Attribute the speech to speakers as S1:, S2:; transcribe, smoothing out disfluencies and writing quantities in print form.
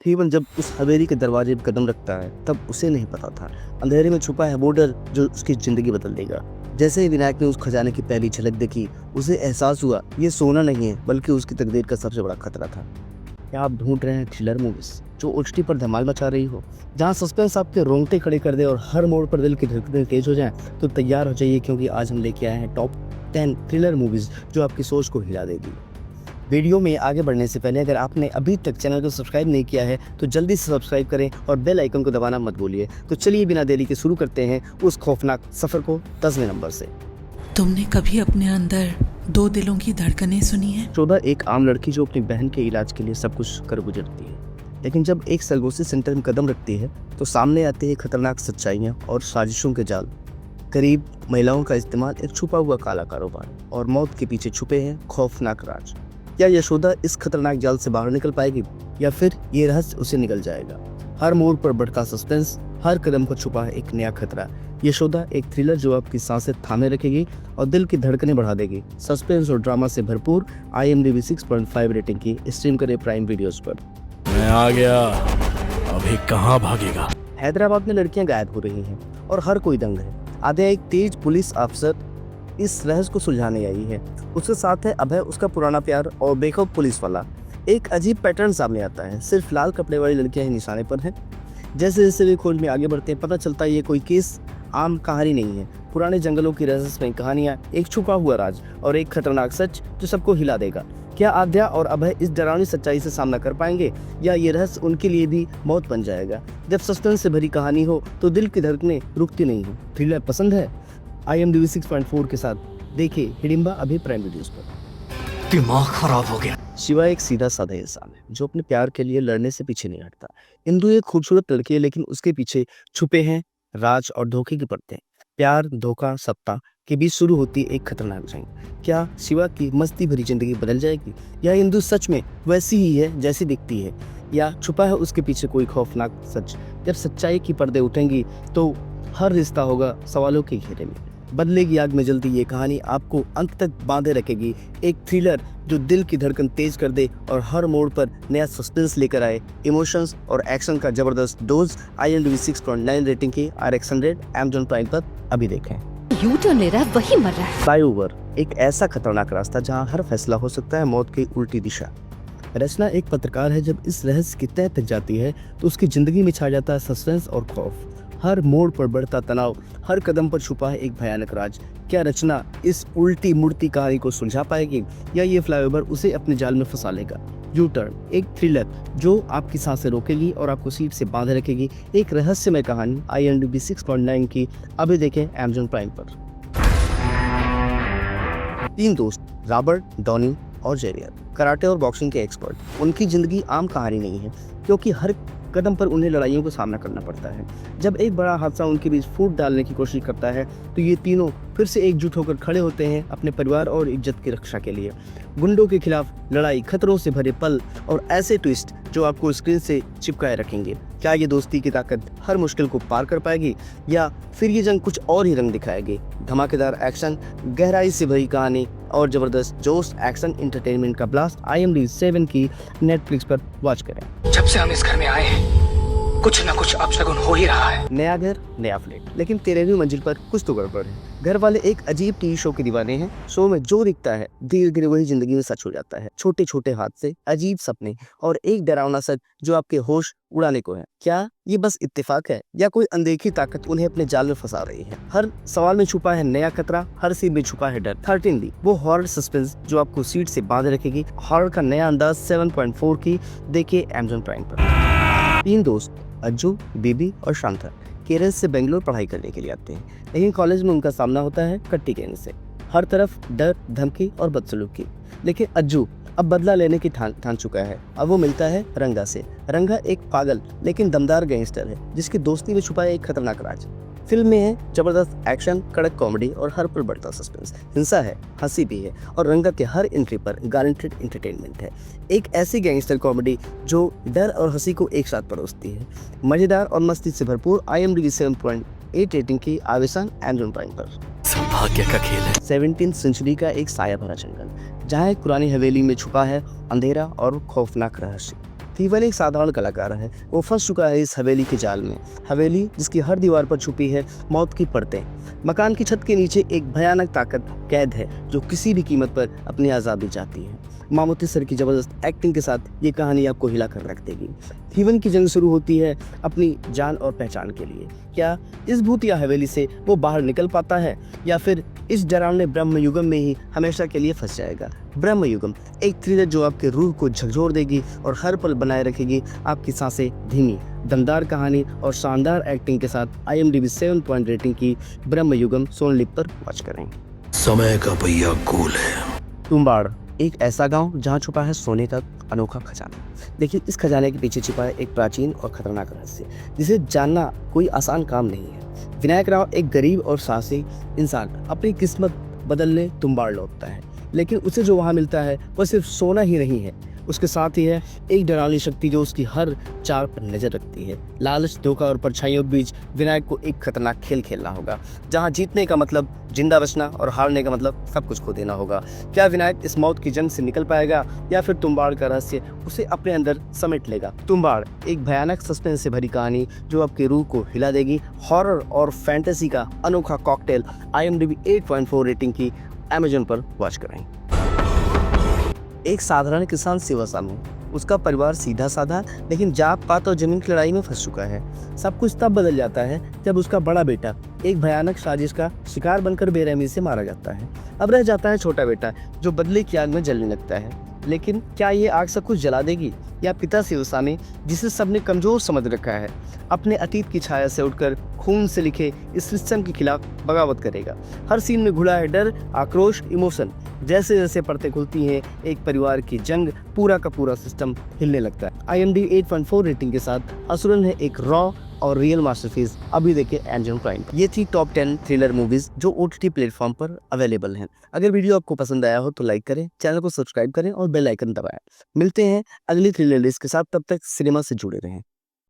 S1: Even जब उस हवेली के दरवाजे पर कदम रखता है तब उसे नहीं पता था अंधेरे में छुपा है वो डर जो उसकी जिंदगी बदल देगा। जैसे ही विनायक ने उस खजाने की पहली झलक देखी उसे एहसास हुआ ये सोना नहीं है बल्कि उसकी तकदीर का सबसे बड़ा खतरा था। क्या आप ढूंढ रहे हैं थ्रिलर मूवीज जो ओटीटी पर धमाल मचा रही हो, जहां सस्पेंस आपके रोंगटे खड़े कर दे और हर मोड़ पर दिल की धड़कनें तेज हो जाएं, तो तैयार हो जाइए क्योंकि आज हम लेके आए हैं टॉप 10 थ्रिलर मूवीज जो आपकी सोच को हिला देगी। वीडियो में आगे बढ़ने से पहले अगर आपने अभी तक चैनल को सब्सक्राइब नहीं किया है तो जल्दी से सब्सक्राइब करें और बेल आइकन को दबाना मत भूलिए। तो चलिए बिना देरी के शुरू करते हैं उस खौफनाक सफर को 10वें नंबर से।
S2: तुमने कभी अपने अंदर दो दिलों की धड़कनें सुनी है?
S1: श्रोता, एक आम लड़की जो अपनी बहन के इलाज के लिए सब कुछ कर गुजरती है, लेकिन जब एक सरगोशी सेंटर में कदम रखती है तो सामने आते हैं खतरनाक सच्चाइयाँ और साजिशों के जाल। करीब महिलाओं का इस्तेमाल, एक छुपा हुआ काला कारोबार और मौत के पीछे छुपे हैं खौफनाक राज। क्या यशोदा इस खतरनाक जाल से बाहर निकल पाएगी या फिर ये रहस्य उसे निकल जाएगा? हर मोड़ पर बढ़ता सस्पेंस, हर कदम पर छुपा है एक नया खतरा। यशोदा एक थ्रिलर जो आपकी सांसें थामे रखेगी और दिल की धड़कनें बढ़ा देगी। सस्पेंस और ड्रामा से भरपूर IMDb 6.5 रेटिंग की। स्ट्रीम करें प्राइम वीडियोस पर।
S3: मैं आ गया, अभी कहाँ भागेगा?
S1: हैदराबाद में लड़कियां गायब हो रही हैं और हर कोई दंग है। आधे एक तेज पुलिस अफसर इस रहस्य को सुलझाने आई है। उसके साथ है अभय, उसका पुराना प्यार, और बेखौफ पुलिस वाला। एक अजीब पैटर्न सामने आता है, सिर्फ लाल कपड़े वाली लड़कियां ही निशाने पर हैं। जैसे जैसे वे खोज में आगे बढ़ते हैं पता चलता है ये कोई केस आम कहानी नहीं है। पुराने जंगलों की रहस्यमय कहानियां, एक छुपा हुआ राज और एक खतरनाक सच जो सबको हिला देगा। क्या आद्या और अभय इस डरावनी सच्चाई से सामना कर पाएंगे या ये रहस्य उनके लिए भी मौत बन जाएगा? जब सस्पेंस से भरी कहानी हो तो दिल की धड़कनें रुकती नहीं है। थ्रिलर पसंद है? IMDb 6.4 के साथ देखिए हिडिंबा अभी प्राइम वीडियोस पर।
S3: दिमाग खराब हो गया।
S1: शिवा एक सीधा साधा इंसान है जो अपने प्यार के लिए लड़ने से पीछे नहीं हटता। इंदु एक खूबसूरत लड़की है लेकिन उसके पीछे छुपे हैं राज और धोखे की परतें। प्यार, धोखा, सत्ता के बीच शुरू होती है एक खतरनाक जंग। क्या शिवा की मस्ती भरी जिंदगी बदल जाएगी या इंदु सच में वैसी ही है जैसी दिखती है, या छुपा है उसके पीछे कोई खौफनाक सच? जब सच्चाई की पर्दे उठेंगी तो हर रिश्ता होगा सवालों के घेरे में। बदलेगी आग में जल्दी ये कहानी आपको अंत तक बांधे रखेगी। एक थ्रिलर जो दिल की धड़कन तेज कर दे और हर मोड़ पर नया सस्पेंस लेकर आए। इमोशंस और एक्शन का जबरदस्त डोज। IMDb 6.9 रेटिंग की RX 100 Amazon प्राइम पर अभी देखें।
S4: यू टर्न ले रहा है, वही मर रहा है।
S1: फ्लाईओवर एक ऐसा खतरनाक रास्ता जहां हर फैसला हो सकता है मौत की उल्टी दिशा। रचना एक पत्रकार है। जब इस रहस्य की तह तक जाती है तो उसकी जिंदगी में छा जाता है सस्पेंस और खौफ। हर मोड़ पर बढ़ता तनाव, हर कदम पर छुपा है एक भयानक राज। क्या रचना इस उल्टी मुड़ती कहानी को सुलझा पाएगी या ये फ्लाईओवर उसे अपने जाल में फंसा लेगा? यू टर्न एक थ्रिलर जो आपकी सांसें रोकेगी और आपको सीट से बांधे रखेगी। एक रहस्यमय कहानी IMDb 6.9 की अभी देखें Amazon प्राइम पर। 3 दोस्त, रॉबर्ट, डॉनी और जेरियर, कराटे और बॉक्सिंग के एक्सपर्ट। उनकी जिंदगी आम कहानी नहीं है क्योंकि हर कदम पर उन्हें लड़ाइयों का सामना करना पड़ता है। जब एक बड़ा हादसा उनके बीच फूट डालने की कोशिश करता है तो ये तीनों फिर से एकजुट होकर खड़े होते हैं अपने परिवार और इज्जत की रक्षा के लिए। गुंडों के खिलाफ लड़ाई, खतरों से भरे पल और ऐसे ट्विस्ट जो आपको स्क्रीन से चिपकाए रखेंगे। क्या ये दोस्ती की ताकत हर मुश्किल को पार कर पाएगी या फिर ये जंग कुछ और ही रंग दिखाएगी? धमाकेदार एक्शन, गहराई से भरी कहानी और जबरदस्त जोश एक्शन एंटरटेनमेंट का ब्लास्ट IMDb 7 की नेटफ्लिक्स पर वॉच करें।
S3: जब से हम इस घर में आए हैं कुछ ना कुछ अपशगुन हो ही रहा है।
S1: नया घर, नया फ्लैट, लेकिन 13वीं मंजिल पर कुछ तो गड़बड़ है। घर वाले एक अजीब टीवी शो के दीवाने हैं। शो में जो दिखता है धीरे धीरे वही जिंदगी में सच हो जाता है। छोटे छोटे हादसे, अजीब सपने और एक डरावना सच जो आपके होश उड़ाने को है। क्या ये बस इत्तेफाक है या कोई अनदेखी ताकत उन्हें अपने जाल में फंसा रही है? हर सवाल में छुपा है नया खतरा, हर सीन में छुपा है डर। 13th वो हॉरर सस्पेंस जो आपको सीट से बांधे रखेगी। हॉरर का नया अंदाज 7.4 की देखिए Amazon प्राइम पर। 3 दोस्त, अज्जू, बीबी और शांता, केरल से बेंगलोर पढ़ाई करने के लिए आते हैं, लेकिन कॉलेज में उनका सामना होता है कट्टी गैंग से। हर तरफ डर, धमकी और बदसलूकी। लेकिन अज्जू अब बदला लेने की ठान चुका है। अब वो मिलता है रंगा से। रंगा एक पागल लेकिन दमदार गैंगस्टर है जिसकी दोस्ती में छुपा है एक खतरनाक राज। फिल्म में है जबरदस्त एक्शन, कड़क कॉमेडी और हर पर बढ़ता सस्पेंस। हिंसा है, हंसी भी है और रंगा के हर एंट्री पर गारंटेड एंटरटेनमेंट है। एक ऐसी गैंगस्टर कॉमेडी जो डर और हंसी को एक साथ परोसती है। मजेदार और मस्ती से भरपूर IMDb 7.8 रेटिंग की आवेशन Amazon प्राइम पर।
S3: सौभाग्य का खेल है।
S1: 17th सेंचुरी का एक साया भरा जंगल जहाँ एक पुरानी हवेली में छुपा है अंधेरा और खौफनाक रहस्य। हीवन एक साधारण कलाकार है। वो फंस चुका है इस हवेली के जाल में। हवेली जिसकी हर दीवार पर छुपी है मौत की परतें। मकान की छत के नीचे एक भयानक ताकत कैद है जो किसी भी कीमत पर अपनी आज़ादी चाहती है। मामूती सर की जबरदस्त एक्टिंग के साथ ये कहानी आपको हिला कर रख देगी। हीवन की जंग शुरू होती है अपनी जान और पहचान के लिए। क्या इस भूतिया हवेली से वो बाहर निकल पाता है या फिर इस डरावने ब्रह्म युगम में ही हमेशा के लिए फंस जाएगा। ब्रह्म युगम एक थ्रिलर जो आपके रूह को झकझोर देगी और हर पल बनाए रखेगी आपकी सांसें धीमी। दमदार कहानी और शानदार एक्टिंग के साथ IMDb 7 पॉइंट रेटिंग की ब्रह्म युगम सोनी लिव पर वॉच करें।
S5: समय का पहिया गोल है।
S1: तुम्बाड़ एक ऐसा गांव जहां छुपा है सोने का अनोखा खजाना। देखिए, इस खजाने के पीछे छिपा है एक प्राचीन और खतरनाक रहस्य जिसे जानना कोई आसान काम नहीं है। विनायक राव एक गरीब और साहसी इंसान अपनी किस्मत बदलने तुम्बाड़ लौटता है, लेकिन उसे जो वहाँ मिलता है वह सिर्फ सोना ही नहीं है, उसके साथ ही है एक डरावनी शक्ति जो उसकी हर चाल पर नजर रखती है। लालच, धोखा और परछाइयों के बीच विनायक को एक खतरनाक खेल खेलना होगा जहां जीतने का मतलब जिंदा बचना और हारने का मतलब सब कुछ खो देना होगा। क्या विनायक इस मौत की जंग से निकल पाएगा या फिर तुम्बाड़ का रहस्य उसे अपने अंदर समेट लेगा। तुम्बाड़ एक भयानक सस्पेंस से भरी कहानी जो आपकी रूह को हिला देगी। हॉरर और फैंटेसी का अनोखा कॉकटेल IMDb 8.4 रेटिंग की Amazon पर वॉच करें। एक साधारण किसान शिवा सानू, उसका परिवार सीधा साधा लेकिन जात पात और जमीन की लड़ाई में फंस चुका है। सब कुछ तब बदल जाता है जब उसका बड़ा बेटा एक भयानक साजिश का शिकार बनकर बेरहमी से मारा जाता है। अब रह जाता है छोटा बेटा जो बदले की आग में जलने लगता है। लेकिन क्या ये आग सब कुछ जला देगी या पिता शिवसामी जिसे सबने कमजोर समझ रखा है अपने अतीत की छाया से उठकर खून से लिखे इस सिस्टम के खिलाफ बगावत करेगा। हर सीन में घुला है डर, आक्रोश, इमोशन। जैसे जैसे परतें खुलती हैं एक परिवार की जंग, पूरा का पूरा सिस्टम हिलने लगता है। IMDb 8.4 रेटिंग के साथ असुरन है एक रॉ और रियल मास्टरपीस। अभी देखिए Amazon प्राइम। ये थी टॉप 10 थ्रिलर मूवीज जो OTT प्लेटफॉर्म पर अवेलेबल हैं। अगर वीडियो आपको पसंद आया हो तो लाइक करें, चैनल को सब्सक्राइब करें और बेल आइकन दबाएं। मिलते हैं अगली थ्रिलर लिस्ट के साथ, तब तक सिनेमा से जुड़े रहें।